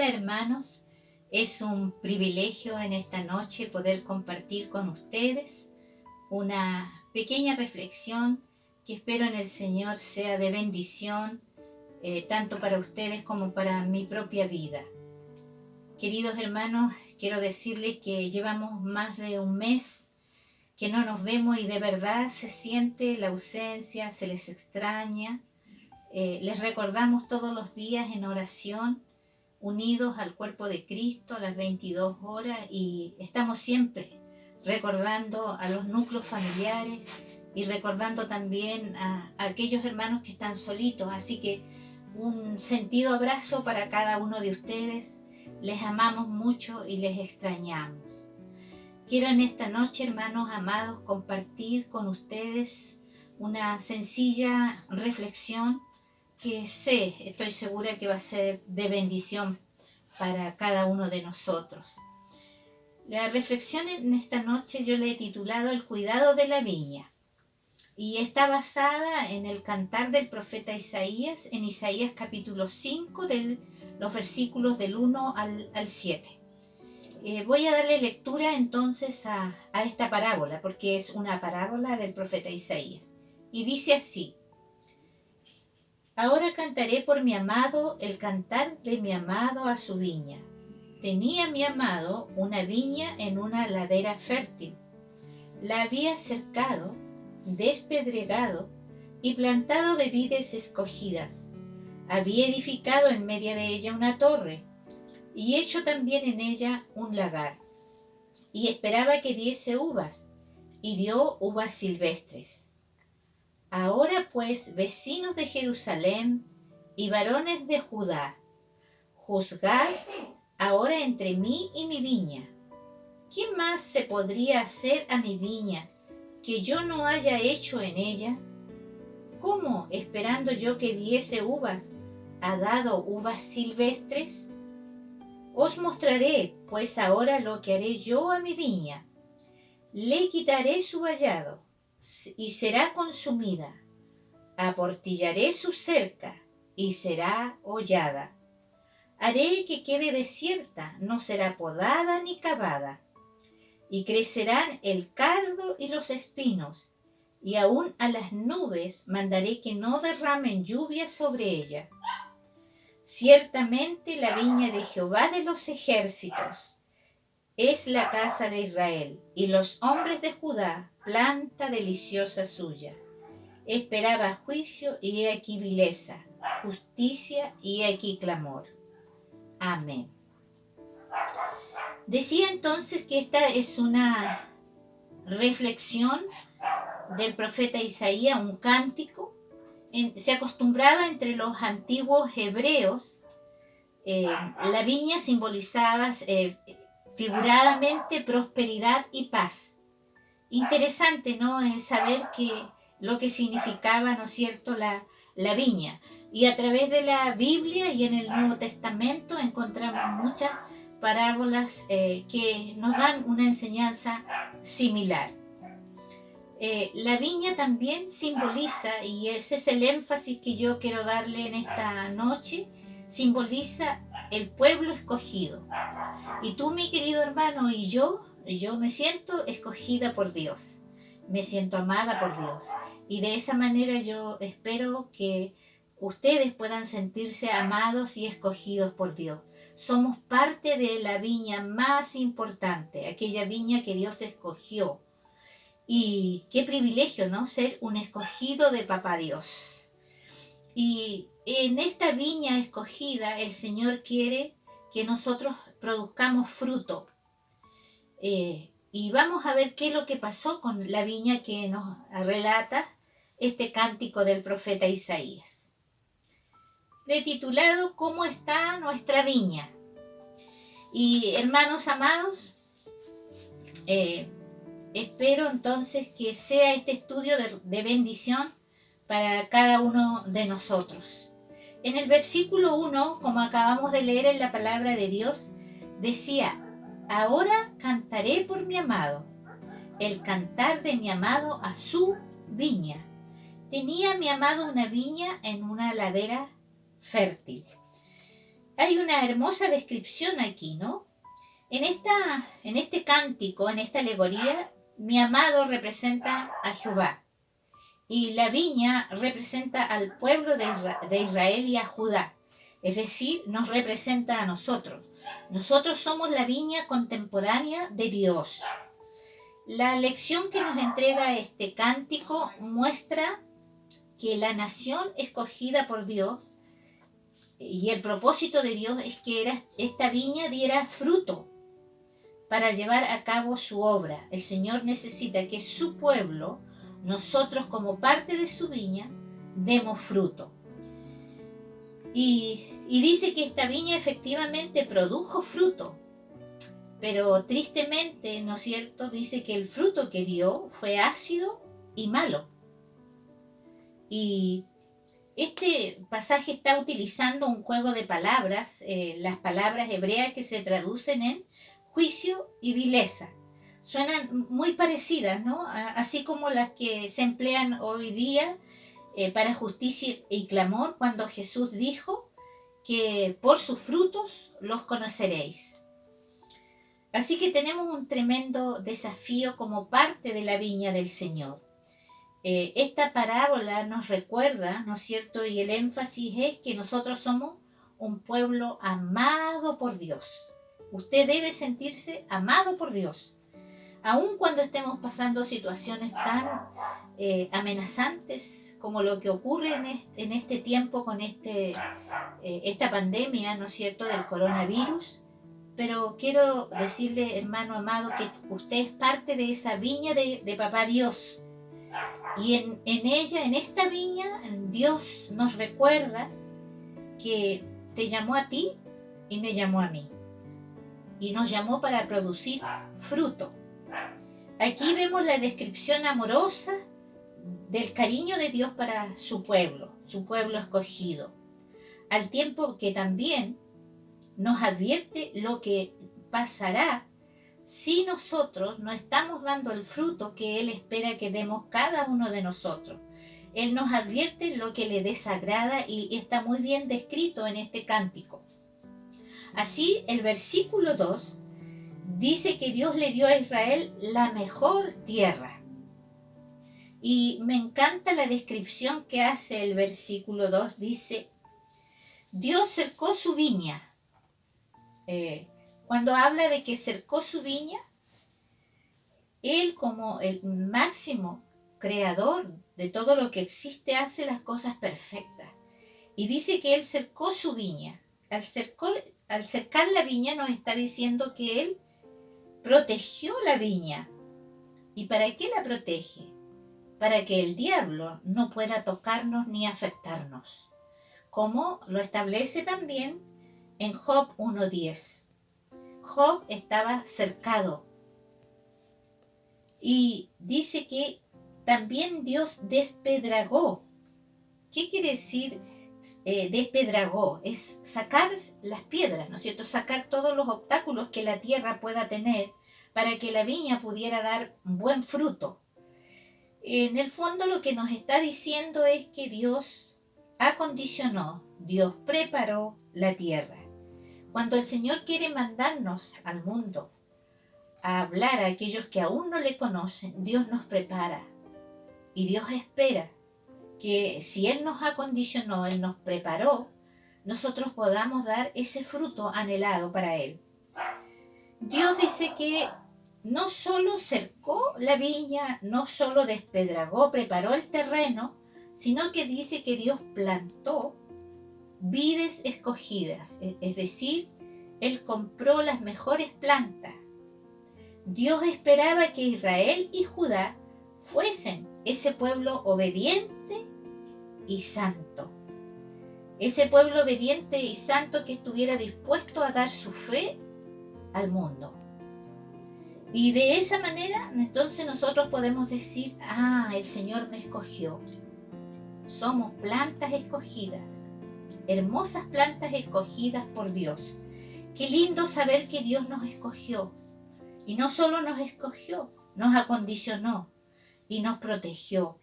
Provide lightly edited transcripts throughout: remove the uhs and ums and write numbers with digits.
hermanos, es un privilegio en esta noche poder compartir con ustedes una pequeña reflexión que espero en el Señor sea de bendición tanto para ustedes como para mi propia vida. Queridos hermanos, quiero decirles que llevamos más de un mes que no nos vemos y de verdad se siente la ausencia, se les extraña. Les recordamos todos los días en oración, unidos al cuerpo de Cristo a las 22 horas, y estamos siempre recordando a los núcleos familiares y recordando también a aquellos hermanos que están solitos. Así que un sentido abrazo para cada uno de ustedes. Les amamos mucho y les extrañamos. Quiero en esta noche, hermanos amados, compartir con ustedes una sencilla reflexión que estoy segura que va a ser de bendición para cada uno de nosotros. La reflexión en esta noche yo le he titulado El cuidado de la viña, y está basada en el cantar del profeta Isaías, en Isaías capítulo 5, los versículos del 1 al 7. Voy a darle lectura entonces a esta parábola, porque es una parábola del profeta Isaías, y dice así: Ahora cantaré por mi amado el cantar de mi amado a su viña. Tenía mi amado una viña en una ladera fértil. La había cercado, despedregado y plantado de vides escogidas. Había edificado en medio de ella una torre y hecho también en ella un lagar. Y esperaba que diese uvas, y dio uvas silvestres. Ahora pues, vecinos de Jerusalén y varones de Judá, juzgad ahora entre mí y mi viña. ¿Qué más se podría hacer a mi viña que yo no haya hecho en ella? ¿Cómo, esperando yo que diese uvas, ha dado uvas silvestres? Os mostraré pues ahora lo que haré yo a mi viña. Le quitaré su vallado y será consumida. Aportillaré su cerca y será hollada. Haré que quede desierta, no será podada ni cavada. Y crecerán el cardo y los espinos, y aún a las nubes mandaré que no derramen lluvia sobre ella. Ciertamente la viña de Jehová de los ejércitos es la casa de Israel, y los hombres de Judá, planta deliciosa suya. Esperaba juicio, y he aquí vileza, justicia, y he aquí clamor. Amén. Decía entonces que esta es una reflexión del profeta Isaías, un cántico. Se acostumbraba entre los antiguos hebreos, la viña simbolizaba figuradamente prosperidad y paz. Interesante, ¿no? Saber lo que significaba, ¿no es cierto?, la viña. Y a través de la Biblia y en el Nuevo Testamento encontramos muchas parábolas que nos dan una enseñanza similar. La viña también simboliza, y ese es el énfasis que yo quiero darle en esta noche, simboliza el pueblo escogido. Y tú, mi querido hermano, y yo me siento escogida por Dios, me siento amada por Dios. Y de esa manera yo espero que ustedes puedan sentirse amados y escogidos por Dios. Somos parte de la viña más importante, aquella viña que Dios escogió. Y qué privilegio, ¿no?, ser un escogido de Papá Dios. Y en esta viña escogida, el Señor quiere que nosotros produzcamos fruto. Y vamos a ver qué es lo que pasó con la viña que nos relata este cántico del profeta Isaías. Le he titulado ¿Cómo está nuestra viña? Y hermanos amados, espero entonces que sea este estudio de bendición para cada uno de nosotros. En el versículo 1, como acabamos de leer en la palabra de Dios, decía: Ahora cantaré por mi amado, el cantar de mi amado a su viña. Tenía mi amado una viña en una ladera fértil. hay una hermosa descripción aquí, ¿no? En este cántico, en esta alegoría, mi amado representa a Jehová y la viña representa al pueblo de Israel y a Judá. Es decir, nos representa a nosotros. Nosotros somos la viña contemporánea de Dios. La lección que nos entrega este cántico muestra que la nación escogida por Dios y el propósito de Dios es que esta viña diera fruto para llevar a cabo su obra. El Señor necesita que su pueblo, nosotros como parte de su viña, demos fruto. Y dice que esta viña efectivamente produjo fruto, pero tristemente, ¿no es cierto?, dice que el fruto que dio fue ácido y malo. Y este pasaje está utilizando un juego de palabras, las palabras hebreas que se traducen en juicio y vileza. Suenan muy parecidas, ¿no? Así como las que se emplean hoy día para justicia y clamor cuando Jesús dijo que por sus frutos los conoceréis. Así que tenemos un tremendo desafío como parte de la viña del Señor. Esta parábola nos recuerda, ¿no es cierto? Y el énfasis es que nosotros somos un pueblo amado por Dios. Usted debe sentirse amado por Dios. Aun cuando estemos pasando situaciones tan amenazantes como lo que ocurre en este tiempo con esta pandemia, ¿no es cierto?, del coronavirus. Pero quiero decirle, hermano amado, que usted es parte de esa viña de Papá Dios. Y en ella, en esta viña, Dios nos recuerda que te llamó a ti y me llamó a mí. Y nos llamó para producir fruto. Aquí vemos la descripción amorosa del cariño de Dios para su pueblo escogido. Al tiempo que también nos advierte lo que pasará si nosotros no estamos dando el fruto que Él espera que demos cada uno de nosotros. Él nos advierte lo que le desagrada y está muy bien descrito en este cántico. Así, el versículo 2 dice que Dios le dio a Israel la mejor tierra. Y me encanta la descripción que hace el versículo 2. Dice, Dios cercó su viña. Cuando habla de que cercó su viña, Él como el máximo creador de todo lo que existe hace las cosas perfectas. Y dice que Él cercó su viña. Al cercar la viña nos está diciendo que Él protegió la viña. ¿Y para qué la protege? Para que el diablo no pueda tocarnos ni afectarnos. Como lo establece también en Job 1:10. Job estaba cercado. Y dice que también Dios despedragó. ¿Qué quiere decir despedragó? Es sacar las piedras, ¿no es cierto? Sacar todos los obstáculos que la tierra pueda tener para que la viña pudiera dar buen fruto. En el fondo lo que nos está diciendo es que Dios acondicionó, Dios preparó la tierra. Cuando el Señor quiere mandarnos al mundo a hablar a aquellos que aún no le conocen, Dios nos prepara y Dios espera que si Él nos acondicionó, Él nos preparó, nosotros podamos dar ese fruto anhelado para Él. Dios dice que no solo cercó la viña, no solo despedragó, preparó el terreno, sino que dice que Dios plantó vides escogidas, es decir, Él compró las mejores plantas. Dios esperaba que Israel y Judá fuesen ese pueblo obediente y santo. Ese pueblo obediente y santo que estuviera dispuesto a dar su fe al mundo. Y de esa manera, entonces nosotros podemos decir, el Señor me escogió. Somos plantas escogidas, hermosas plantas escogidas por Dios. Qué lindo saber que Dios nos escogió. Y no solo nos escogió, nos acondicionó y nos protegió.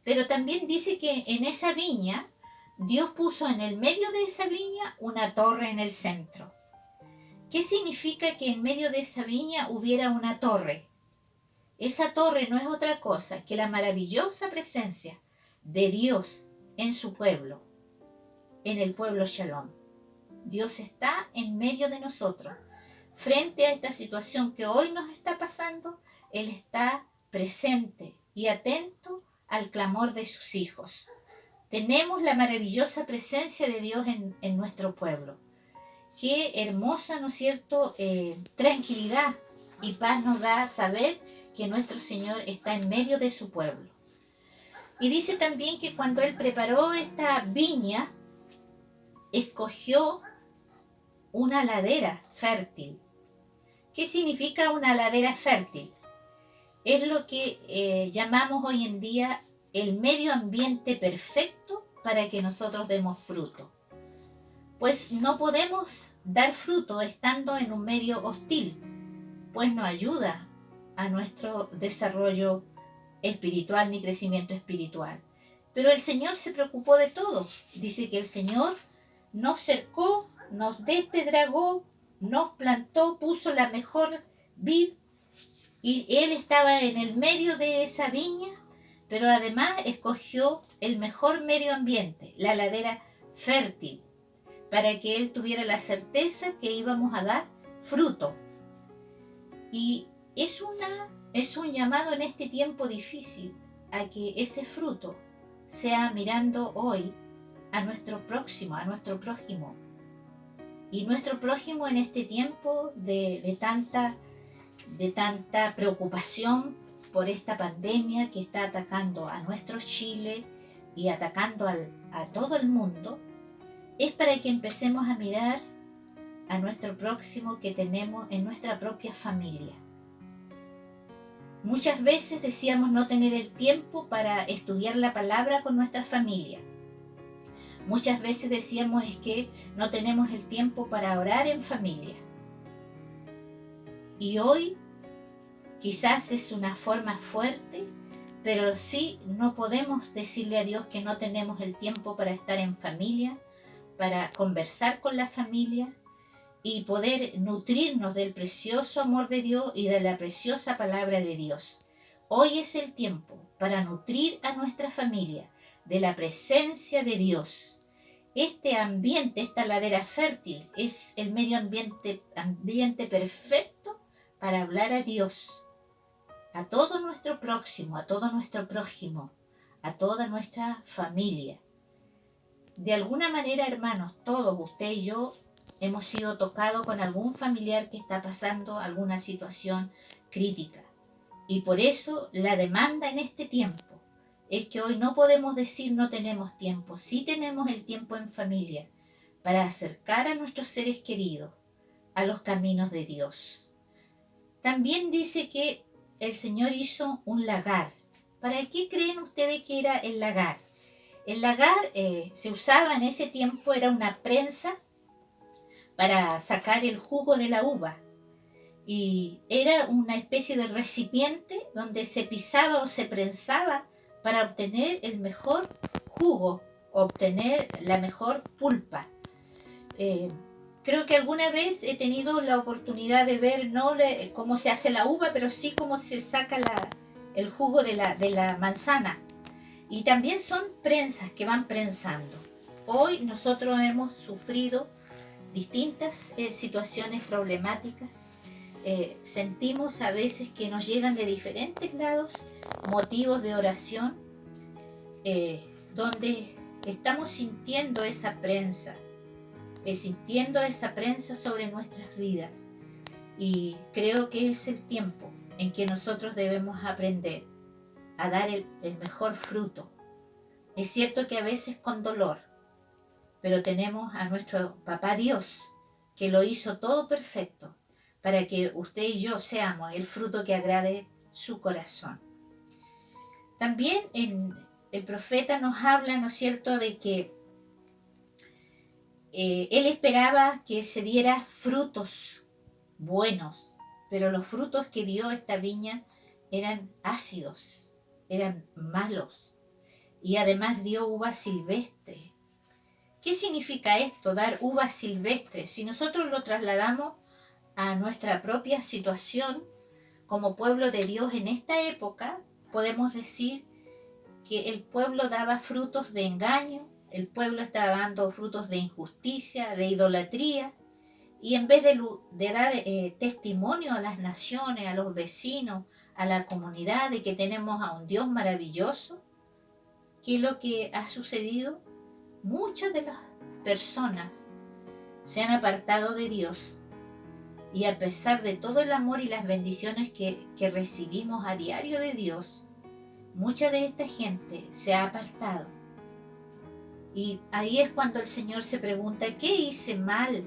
Pero también dice que en esa viña Dios puso en el medio de esa viña una torre en el centro. ¿Qué significa que en medio de esa viña hubiera una torre? Esa torre no es otra cosa que la maravillosa presencia de Dios en su pueblo, en el pueblo Shalom. Dios está en medio de nosotros. Frente a esta situación que hoy nos está pasando, Él está presente y atento al clamor de sus hijos. Tenemos la maravillosa presencia de Dios en nuestro pueblo. Qué hermosa, ¿no es cierto?, tranquilidad y paz nos da saber que nuestro Señor está en medio de su pueblo. Y dice también que cuando Él preparó esta viña, escogió una ladera fértil. ¿Qué significa una ladera fértil? Es lo que llamamos hoy en día el medio ambiente perfecto para que nosotros demos fruto. Pues no podemos dar fruto estando en un medio hostil, pues no ayuda a nuestro desarrollo espiritual ni crecimiento espiritual. Pero el Señor se preocupó de todo. Dice que el Señor nos cercó, nos despedragó, nos plantó, puso la mejor vid, y Él estaba en el medio de esa viña, pero además escogió el mejor medio ambiente, la ladera fértil, para que Él tuviera la certeza que íbamos a dar fruto. Y es un llamado en este tiempo difícil a que ese fruto sea mirando hoy a nuestro próximo, a nuestro prójimo. Y nuestro prójimo en este tiempo de tanta preocupación por esta pandemia que está atacando a nuestro Chile y atacando a todo el mundo, es para que empecemos a mirar a nuestro próximo que tenemos en nuestra propia familia. Muchas veces decíamos no tener el tiempo para estudiar la palabra con nuestra familia. Muchas veces decíamos es que no tenemos el tiempo para orar en familia. Y hoy quizás es una forma fuerte, pero sí no podemos decirle a Dios que no tenemos el tiempo para estar en familia, para conversar con la familia y poder nutrirnos del precioso amor de Dios y de la preciosa palabra de Dios. Hoy es el tiempo para nutrir a nuestra familia de la presencia de Dios. Este ambiente, esta ladera fértil, es el medio ambiente perfecto para hablar a Dios, a todo nuestro próximo, a todo nuestro prójimo, a toda nuestra familia. De alguna manera, hermanos, todos, usted y yo, hemos sido tocados con algún familiar que está pasando alguna situación crítica. Y por eso la demanda en este tiempo es que hoy no podemos decir no tenemos tiempo. Sí tenemos el tiempo en familia para acercar a nuestros seres queridos a los caminos de Dios. También dice que el Señor hizo un lagar. ¿Para qué creen ustedes que era el lagar? El lagar se usaba en ese tiempo, era una prensa para sacar el jugo de la uva. Y era una especie de recipiente donde se pisaba o se prensaba para obtener el mejor jugo, obtener la mejor pulpa. Creo que alguna vez he tenido la oportunidad de ver no cómo se hace la uva, pero sí cómo se saca el jugo de la manzana. Y también son prensas que van prensando. Hoy nosotros hemos sufrido distintas situaciones problemáticas. Sentimos a veces que nos llegan de diferentes lados motivos de oración, donde estamos sintiendo esa prensa sobre nuestras vidas. Y creo que es el tiempo en que nosotros debemos aprender a dar el mejor fruto. Es cierto que a veces con dolor, pero tenemos a nuestro Papá Dios, que lo hizo todo perfecto, para que usted y yo seamos el fruto que agrade su corazón. También el profeta nos habla, ¿no es cierto?, de que él esperaba que se diera frutos buenos, pero los frutos que dio esta viña eran ácidos, eran malos, y además dio uva silvestre. ¿Qué significa esto, dar uvas silvestres? Si nosotros lo trasladamos a nuestra propia situación como pueblo de Dios en esta época, podemos decir que el pueblo daba frutos de engaño, el pueblo estaba dando frutos de injusticia, de idolatría, y en vez de dar testimonio a las naciones, a los vecinos, a la comunidad de que tenemos a un Dios maravilloso, ¿qué es lo que ha sucedido? Muchas de las personas se han apartado de Dios, y a pesar de todo el amor y las bendiciones que recibimos a diario de Dios, mucha de esta gente se ha apartado. Y ahí es cuando el Señor se pregunta, ¿qué hice mal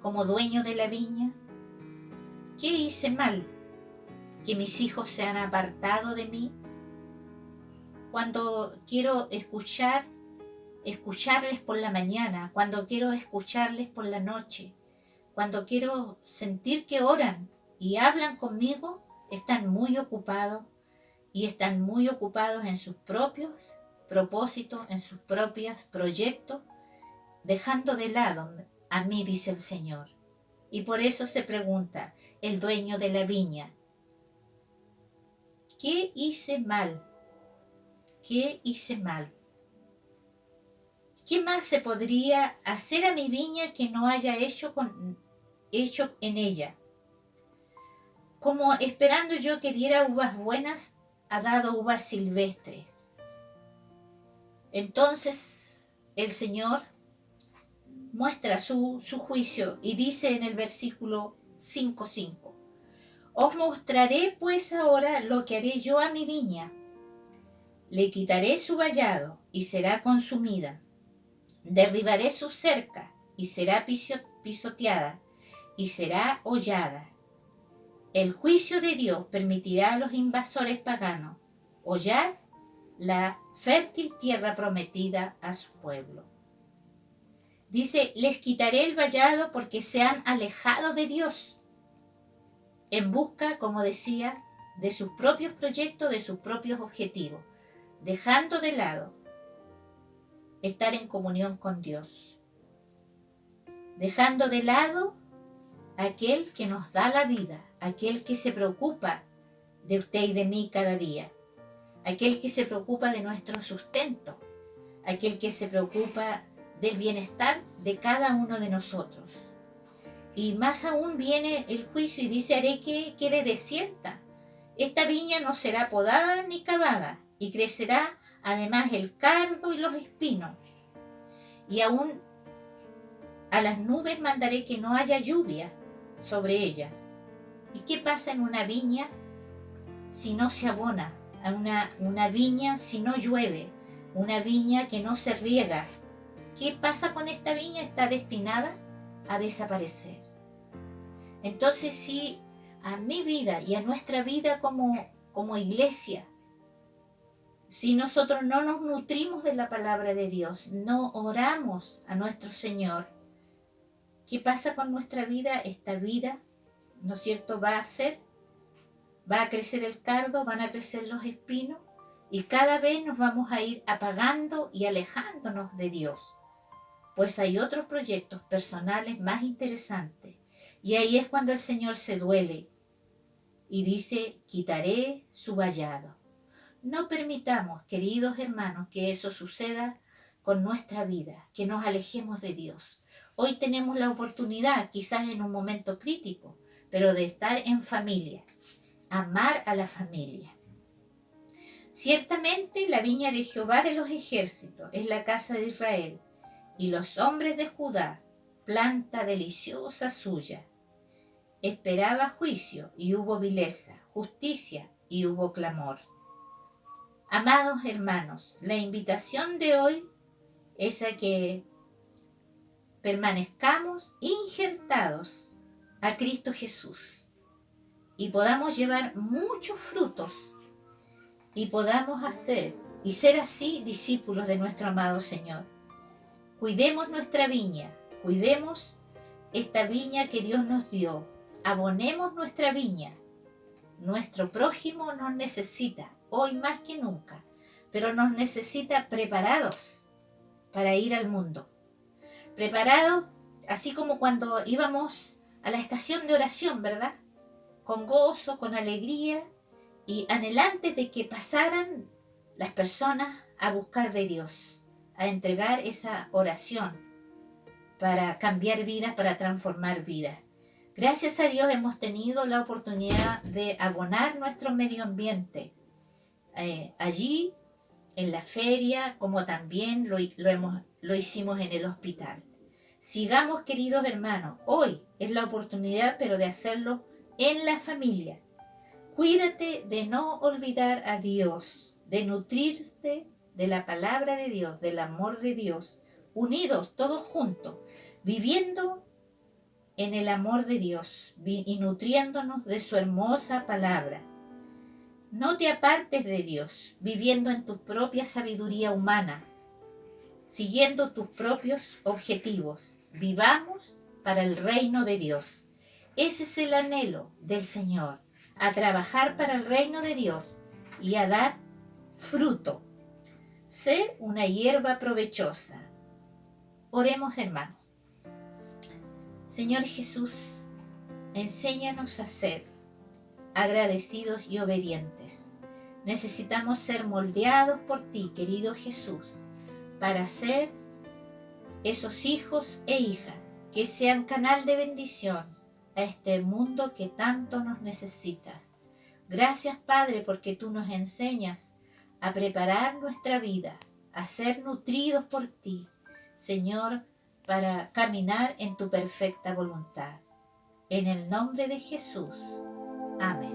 como dueño de la viña? ¿Qué hice mal que mis hijos se han apartado de mí? Cuando quiero escucharles por la mañana, cuando quiero escucharles por la noche, cuando quiero sentir que oran y hablan conmigo, están muy ocupados en sus propios propósitos, en sus propios proyectos, dejando de lado a mí, dice el Señor. Y por eso se pregunta el dueño de la viña, ¿qué hice mal? ¿Qué hice mal? ¿Qué más se podría hacer a mi viña que no haya hecho en ella? Como esperando yo que diera uvas buenas, ha dado uvas silvestres. Entonces el Señor muestra su juicio y dice en el versículo 5:5, os mostraré pues ahora lo que haré yo a mi viña. Le quitaré su vallado y será consumida. Derribaré su cerca y será pisoteada y será hollada. El juicio de Dios permitirá a los invasores paganos hollar la fértil tierra prometida a su pueblo. Dice, les quitaré el vallado porque se han alejado de Dios, en busca, como decía, de sus propios proyectos, de sus propios objetivos, dejando de lado estar en comunión con Dios, dejando de lado aquel que nos da la vida, aquel que se preocupa de usted y de mí cada día, aquel que se preocupa de nuestro sustento, aquel que se preocupa del bienestar de cada uno de nosotros. Y más aún viene el juicio y dice, haré que quede desierta. Esta viña no será podada ni cavada, y crecerá además el cardo y los espinos. Y aún a las nubes mandaré que no haya lluvia sobre ella. ¿Y qué pasa en una viña si no se abona? Una viña si no llueve, una viña que no se riega. ¿Qué pasa con esta viña? Está destinada a desaparecer. Entonces, si a mi vida y a nuestra vida como iglesia, si nosotros no nos nutrimos de la palabra de Dios, no oramos a nuestro Señor, ¿qué pasa con nuestra vida? Esta vida, ¿no es cierto?, va a crecer el cardo, van a crecer los espinos, y cada vez nos vamos a ir apagando y alejándonos de Dios. Pues hay otros proyectos personales más interesantes. Y ahí es cuando el Señor se duele y dice, quitaré su vallado. No permitamos, queridos hermanos, que eso suceda con nuestra vida, que nos alejemos de Dios. Hoy tenemos la oportunidad, quizás en un momento crítico, pero de estar en familia, amar a la familia. Ciertamente la viña de Jehová de los ejércitos es la casa de Israel, y los hombres de Judá, planta deliciosa suya. Esperaba juicio y hubo vileza, justicia y hubo clamor. Amados hermanos, la invitación de hoy es a que permanezcamos injertados a Cristo Jesús y podamos llevar muchos frutos y podamos hacer y ser así discípulos de nuestro amado Señor. Cuidemos nuestra viña, cuidemos esta viña que Dios nos dio, abonemos nuestra viña. Nuestro prójimo nos necesita, hoy más que nunca, pero nos necesita preparados, para ir al mundo. Preparados, así como cuando íbamos a la estación de oración, ¿verdad? Con gozo, con alegría y anhelantes de que pasaran las personas a buscar de Dios, a entregar esa oración para cambiar vidas, para transformar vidas. Gracias a Dios hemos tenido la oportunidad de abonar nuestro medio ambiente allí en la feria, como también lo hicimos en el hospital. Sigamos, queridos hermanos, hoy es la oportunidad, pero de hacerlo en la familia. Cuídate de no olvidar a Dios, de nutrirte de la palabra de Dios, del amor de Dios, unidos todos juntos, viviendo en el amor de Dios y nutriéndonos de su hermosa palabra. No te apartes de Dios, viviendo en tu propia sabiduría humana, siguiendo tus propios objetivos. Vivamos para el reino de Dios. Ese es el anhelo del Señor, a trabajar para el reino de Dios y a dar fruto. Ser una hierba provechosa. Oremos, hermanos. Señor Jesús, enséñanos a ser agradecidos y obedientes. Necesitamos ser moldeados por ti, querido Jesús, para ser esos hijos e hijas que sean canal de bendición a este mundo que tanto nos necesitas. Gracias, Padre, porque tú nos enseñas a preparar nuestra vida, a ser nutridos por ti, Señor, para caminar en tu perfecta voluntad. En el nombre de Jesús. Amén.